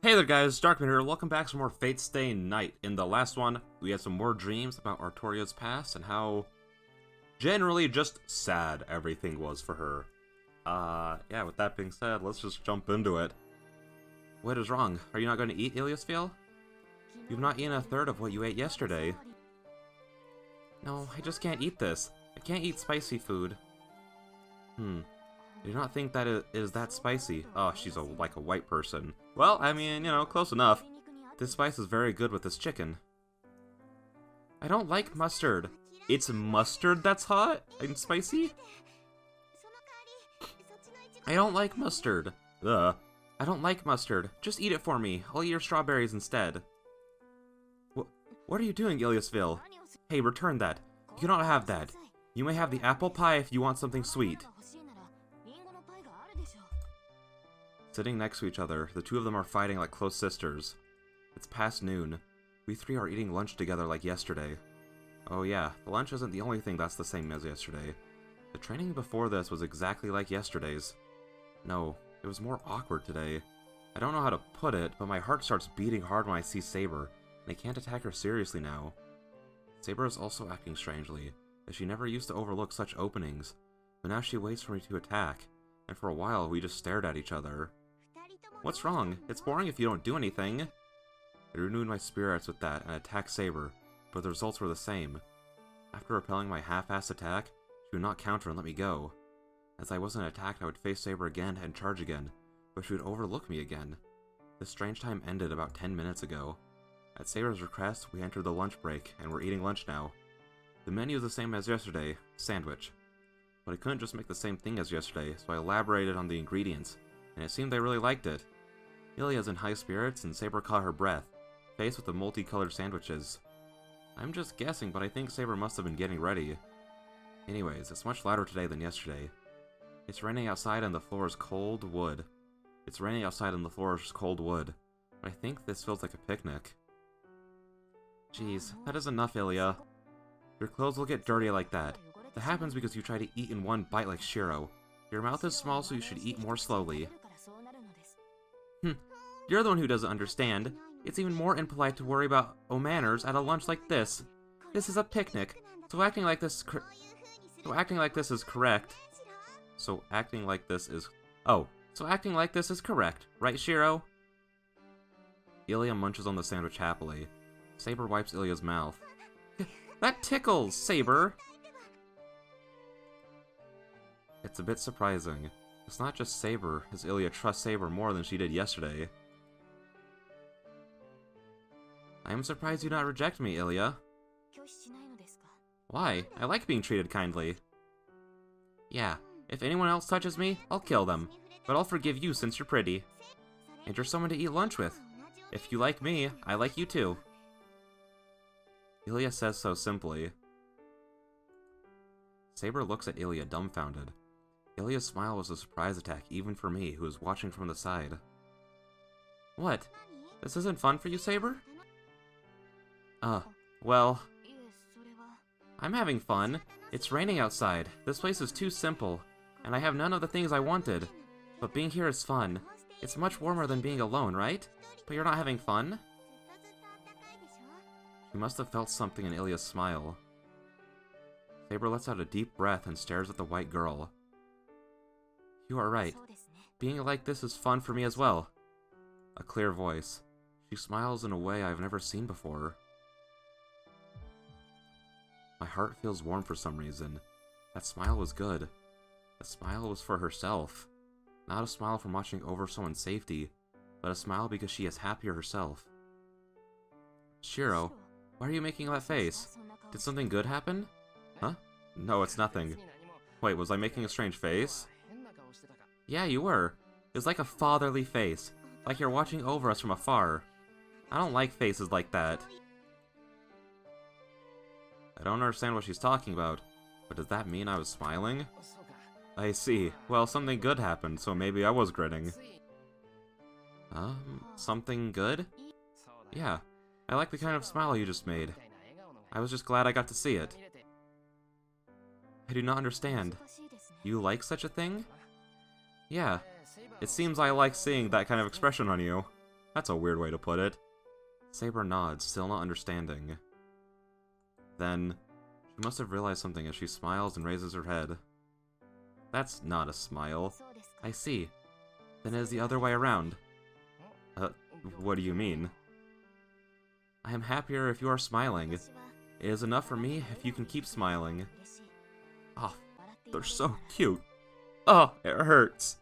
Hey there guys, Darkman here, welcome back to more Fate Stay Night. In the last one, we had some more dreams about Artoria's past and how generally just sad everything was for her. Yeah, with that being said, let's just jump into it. What is wrong? Are you not going to eat, Iliasfeel? You've not eaten a third of what you ate yesterday. No, I just can't eat this. I can't eat spicy food. I do not think that it is that spicy. Oh, she's like a white person. Well, I mean, you know, close enough. This spice is very good with this chicken. I don't like mustard. It's mustard that's hot and spicy? I don't like mustard. Ugh. I don't like mustard. Just eat it for me. I'll eat your strawberries instead. What are you doing, Iliasfeel? Hey, return that. You cannot have that. You may have the apple pie if you want something sweet. Sitting next to each other, the two of them are fighting like close sisters. It's past noon. We three are eating lunch together like yesterday. Oh yeah, the lunch isn't the only thing that's the same as yesterday. The training before this was exactly like yesterday's. No, it was more awkward today. I don't know how to put it, but my heart starts beating hard when I see Saber, and I can't attack her seriously now. Saber is also acting strangely, as she never used to overlook such openings, but now she waits for me to attack, and for a while we just stared at each other. What's wrong? It's boring if you don't do anything. I renewed my spirits with that and attacked Saber, but the results were the same. After repelling my half-assed attack, she would not counter and let me go. As I wasn't attacked, I would face Saber again and charge again, but she would overlook me again. This strange time ended about 10 minutes ago. At Saber's request, we entered the lunch break, and we're eating lunch now. The menu is the same as yesterday, sandwich. But I couldn't just make the same thing as yesterday, so I elaborated on the ingredients, and it seemed they really liked it. Ilia's in high spirits, and Saber caught her breath, faced with the multicolored sandwiches. I'm just guessing, but I think Saber must have been getting ready. Anyways, it's much louder today than yesterday. It's raining outside and the floor is cold wood. But I think this feels like a picnic. Jeez, that is enough, Ilia. Your clothes will get dirty like that. That happens because you try to eat in one bite like Shiro. Your mouth is small, so you should eat more slowly. You're the one who doesn't understand. It's even more impolite to worry about manners at a lunch like this. This is a picnic, so acting like this is correct. So acting like this is correct, right, Shiro? Ilia munches on the sandwich happily. Saber wipes Ilia's mouth. That tickles, Saber! It's a bit surprising. It's not just Saber, as Ilia trusts Saber more than she did yesterday. I am surprised you do not reject me, Ilia. Why? I like being treated kindly. Yeah, if anyone else touches me, I'll kill them. But I'll forgive you since you're pretty. And you're someone to eat lunch with. If you like me, I like you too. Ilia says so simply. Saber looks at Ilia dumbfounded. Ilia's smile was a surprise attack even for me, who was watching from the side. What? This isn't fun for you, Saber? Well... I'm having fun. It's raining outside. This place is too simple, and I have none of the things I wanted. But being here is fun. It's much warmer than being alone, right? But you're not having fun? She must have felt something in Ilia's smile. Saber lets out a deep breath and stares at the white girl. You are right. Being like this is fun for me as well. A clear voice. She smiles in a way I've never seen before. My heart feels warm for some reason. That smile was good. The smile was for herself. Not a smile from watching over someone's safety, but a smile because she is happier herself. Shiro, why are you making that face? Did something good happen? Huh? No, it's nothing. Wait, was I making a strange face? Yeah, you were. It was like a fatherly face, like you're watching over us from afar. I don't like faces like that. I don't understand what she's talking about, but does that mean I was smiling? I see. Well, something good happened, so maybe I was grinning. Something good? Yeah, I like the kind of smile you just made. I was just glad I got to see it. I do not understand. You like such a thing? Yeah, it seems I like seeing that kind of expression on you. That's a weird way to put it. Saber nods, still not understanding. Then, she must have realized something as she smiles and raises her head. That's not a smile. I see. Then it is the other way around. What do you mean? I am happier if you are smiling. It is enough for me if you can keep smiling. Oh, they're so cute. Oh, it hurts.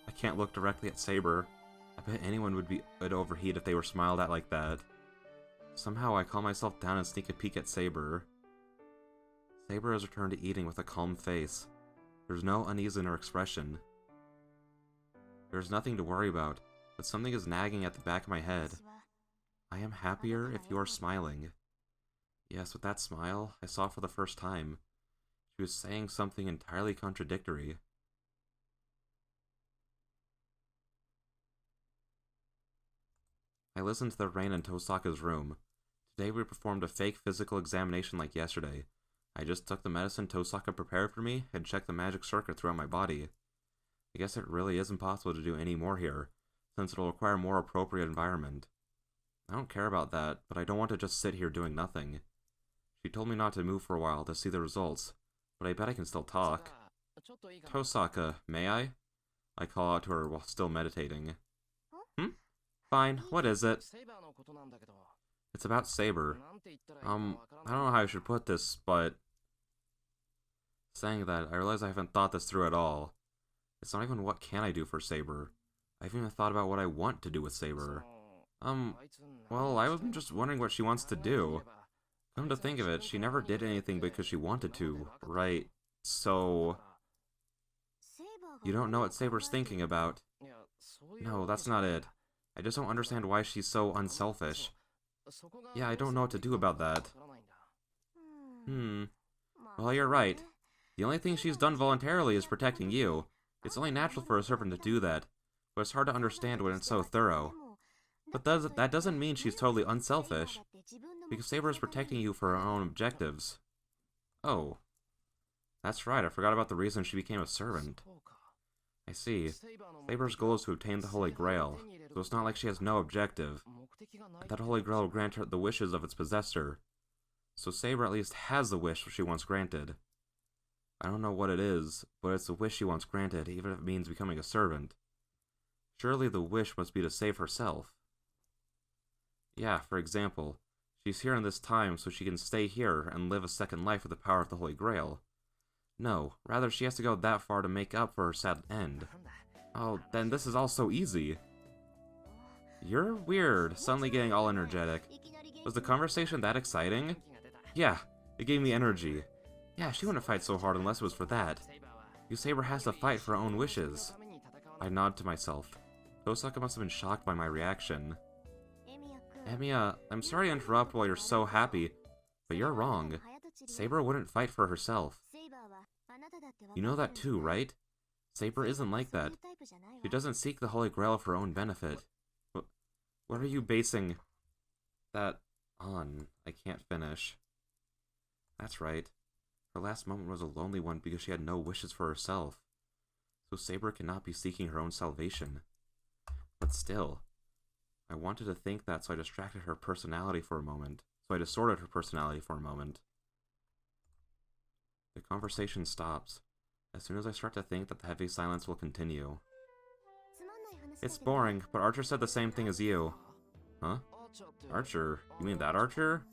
I can't look directly at Saber. I bet anyone would overheat if they were smiled at like that. Somehow I calm myself down and sneak a peek at Saber. Saber has returned to eating with a calm face. There's no unease in her expression. There's nothing to worry about, but something is nagging at the back of my head. I am happier if you are smiling. Yes, with that smile, I saw for the first time. She was saying something entirely contradictory. I listened to the rain in Tosaka's room. Today we performed a fake physical examination like yesterday. I just took the medicine Tosaka prepared for me and checked the magic circuit throughout my body. I guess it really is impossible to do any more here, since it'll require a more appropriate environment. I don't care about that, but I don't want to just sit here doing nothing. She told me not to move for a while to see the results, but I bet I can still talk. Tosaka, may I? I call out to her while still meditating. Fine, what is it? It's about Saber. I don't know how I should put this, but... Saying that, I realize I haven't thought this through at all. It's not even what can I do for Saber. I haven't even thought about what I want to do with Saber. Well, I was just wondering what she wants to do. Come to think of it, she never did anything because she wanted to, right? So... You don't know what Saber's thinking about. No, that's not it. I just don't understand why she's so unselfish. Yeah, I don't know what to do about that. Well, you're right. The only thing she's done voluntarily is protecting you. It's only natural for a servant to do that, but it's hard to understand when it's so thorough. But that doesn't mean she's totally unselfish, because Saber is protecting you for her own objectives. Oh. That's right, I forgot about the reason she became a servant. I see. Saber's goal is to obtain the Holy Grail, so it's not like she has no objective. That Holy Grail will grant her the wishes of its possessor. So Saber at least has the wish she wants granted. I don't know what it is, but it's the wish she wants granted, even if it means becoming a servant. Surely the wish must be to save herself. Yeah, for example, she's here in this time so she can stay here and live a second life with the power of the Holy Grail. No, rather she has to go that far to make up for her sad end. Oh, then this is all so easy. You're weird, suddenly getting all energetic. Was the conversation that exciting? Yeah, it gave me energy. Yeah, she wouldn't fight so hard unless it was for that. Saber has to fight for her own wishes. I nod to myself. Tosaka must have been shocked by my reaction. Emiya, I'm sorry to interrupt while you're so happy, but you're wrong. Saber wouldn't fight for herself. You know that too, right? Saber isn't like that. She doesn't seek the Holy Grail for her own benefit. What are you basing that on? I can't finish. That's right. Her last moment was a lonely one because she had no wishes for herself. So Saber cannot be seeking her own salvation. But still, I wanted to think that, so I distracted her personality for a moment. So I distorted her personality for a moment. The conversation stops. As soon as I start to think that the heavy silence will continue. It's boring, but Archer said the same thing as you. Huh? Archer? You mean that Archer?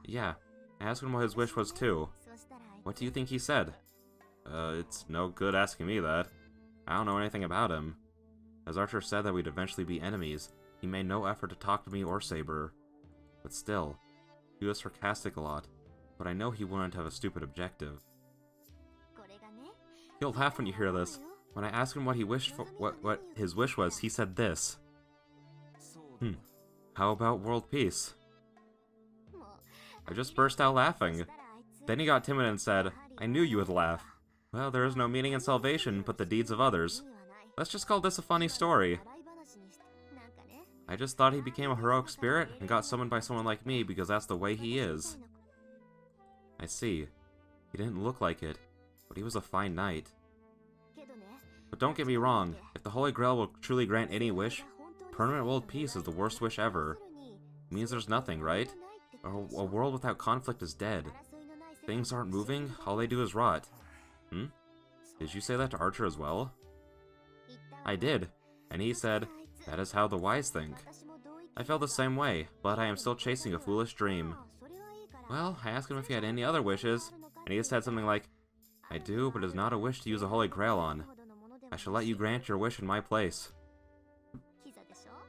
Yeah. I asked him what his wish was too. What do you think he said? It's no good asking me that. I don't know anything about him. As Archer said that we'd eventually be enemies, he made no effort to talk to me or Saber. But still, he was sarcastic a lot, but I know he wouldn't have a stupid objective. You'll laugh when you hear this. When I asked him what he wished for, what his wish was, he said this. How about world peace? I just burst out laughing. Then he got timid and said, I knew you would laugh. Well, there is no meaning in salvation but the deeds of others. Let's just call this a funny story. I just thought he became a heroic spirit and got summoned by someone like me because that's the way he is. I see. He didn't look like it, but he was a fine knight. But don't get me wrong, if the Holy Grail will truly grant any wish, permanent world peace is the worst wish ever. It means there's nothing, right? A world without conflict is dead. Things aren't moving, all they do is rot. Did you say that to Archer as well? I did, and he said, that is how the wise think. I felt the same way, but I am still chasing a foolish dream. Well, I asked him if he had any other wishes, and he said something like, I do, but it is not a wish to use a holy grail on. I shall let you grant your wish in my place.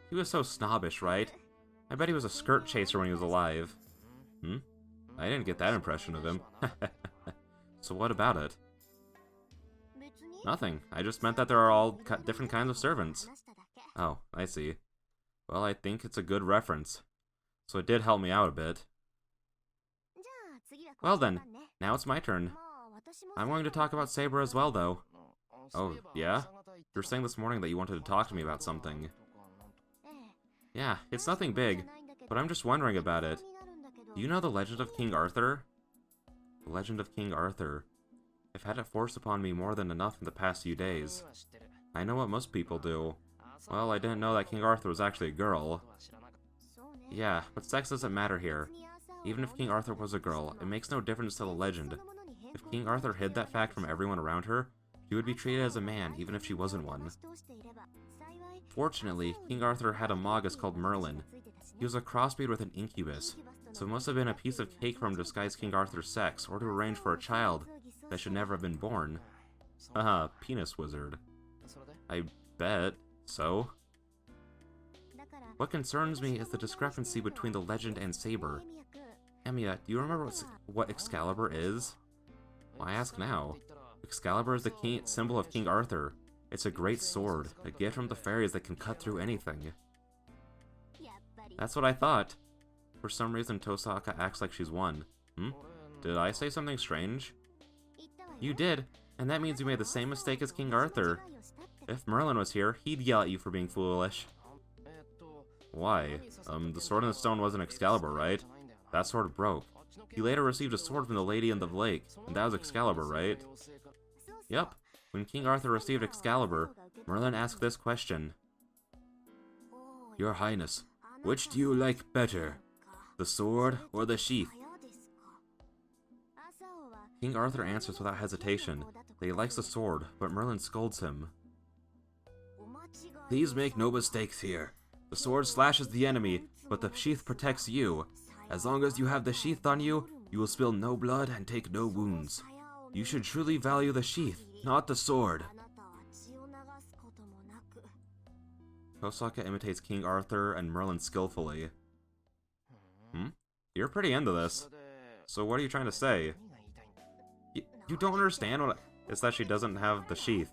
He was so snobbish, right? I bet he was a skirt chaser when he was alive. I didn't get that impression of him. So what about it? Nothing. I just meant that there are all different kinds of servants. Oh, I see. Well, I think it's a good reference. So it did help me out a bit. Well then, now it's my turn. I'm going to talk about Saber as well, though. Oh, yeah? You were saying this morning that you wanted to talk to me about something. Yeah, it's nothing big, but I'm just wondering about it. Do you know the legend of King Arthur? The legend of King Arthur. I've had it forced upon me more than enough in the past few days. I know what most people do. Well, I didn't know that King Arthur was actually a girl. Yeah, but sex doesn't matter here. Even if King Arthur was a girl, it makes no difference to the legend. If King Arthur hid that fact from everyone around her, she would be treated as a man, even if she wasn't one. Fortunately, King Arthur had a magus called Merlin. He was a crossbreed with an incubus, so it must have been a piece of cake for him to disguise King Arthur's sex, or to arrange for a child that should never have been born. Haha, penis wizard. I bet. So? What concerns me is the discrepancy between the legend and Saber. Emiya, do you remember what Excalibur is? Why ask now? Excalibur is the symbol of King Arthur. It's a great sword, a gift from the fairies that can cut through anything. That's what I thought. For some reason, Tosaka acts like she's won. Did I say something strange? You did, and that means you made the same mistake as King Arthur. If Merlin was here, he'd yell at you for being foolish. Why? The sword in the stone wasn't Excalibur, right? That sword broke. He later received a sword from the Lady in the Lake, and that was Excalibur, right? Yep. When King Arthur received Excalibur, Merlin asked this question. Your Highness, which do you like better? The sword or the sheath? King Arthur answers without hesitation that he likes the sword, but Merlin scolds him. Please make no mistakes here. The sword slashes the enemy, but the sheath protects you. As long as you have the sheath on you, you will spill no blood and take no wounds. You should truly value the sheath, not the sword. Tosaka imitates King Arthur and Merlin skillfully. You're pretty into this. So what are you trying to say? You don't understand what it's that she doesn't have the sheath.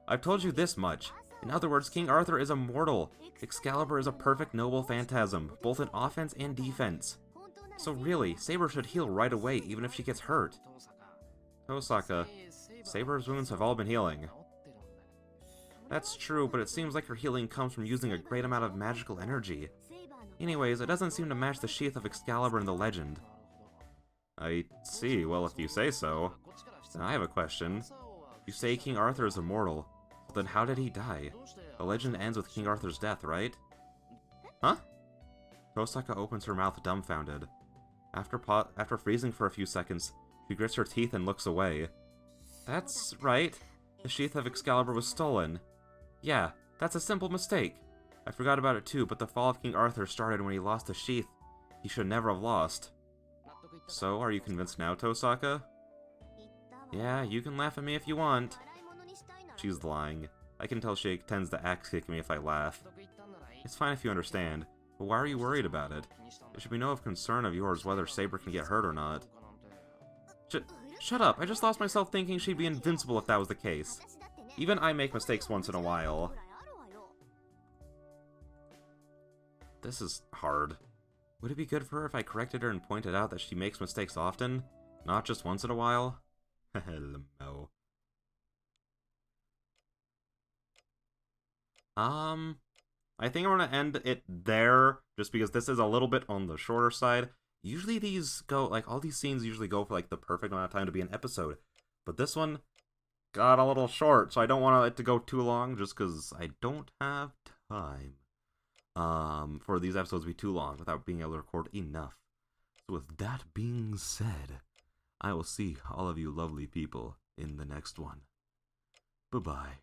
I've told you this much. In other words, King Arthur is immortal. Excalibur is a perfect noble phantasm, both in offense and defense. So really, Saber should heal right away, even if she gets hurt. Tosaka, Saber's wounds have all been healing. That's true, but it seems like her healing comes from using a great amount of magical energy. Anyways, it doesn't seem to match the sheath of Excalibur in the legend. I see, well if you say so. Now I have a question. You say King Arthur is immortal, but then how did he die? The legend ends with King Arthur's death, right? Huh? Tosaka opens her mouth dumbfounded. After freezing for a few seconds, she grits her teeth and looks away. That's right. The sheath of Excalibur was stolen. Yeah, that's a simple mistake. I forgot about it too, but the fall of King Arthur started when he lost the sheath he should never have lost. So, are you convinced now, Tosaka? Yeah, you can laugh at me if you want. She's lying. I can tell she tends to axe kick me if I laugh. It's fine if you understand, but why are you worried about it? It should be no concern of yours whether Saber can get hurt or not. Shut up, I just lost myself thinking she'd be invincible if that was the case. Even I make mistakes once in a while. This is hard. Would it be good for her if I corrected her and pointed out that she makes mistakes often, not just once in a while? No. I think I'm gonna end it there, just because this is a little bit on the shorter side. Usually these go, like, all these scenes usually go for, like, the perfect amount of time to be an episode. But this one got a little short, so I don't want it to go too long, just because I don't have time. for these episodes to be too long without being able to record enough. So with that being said, I will see all of you lovely people in the next one. Bye-bye.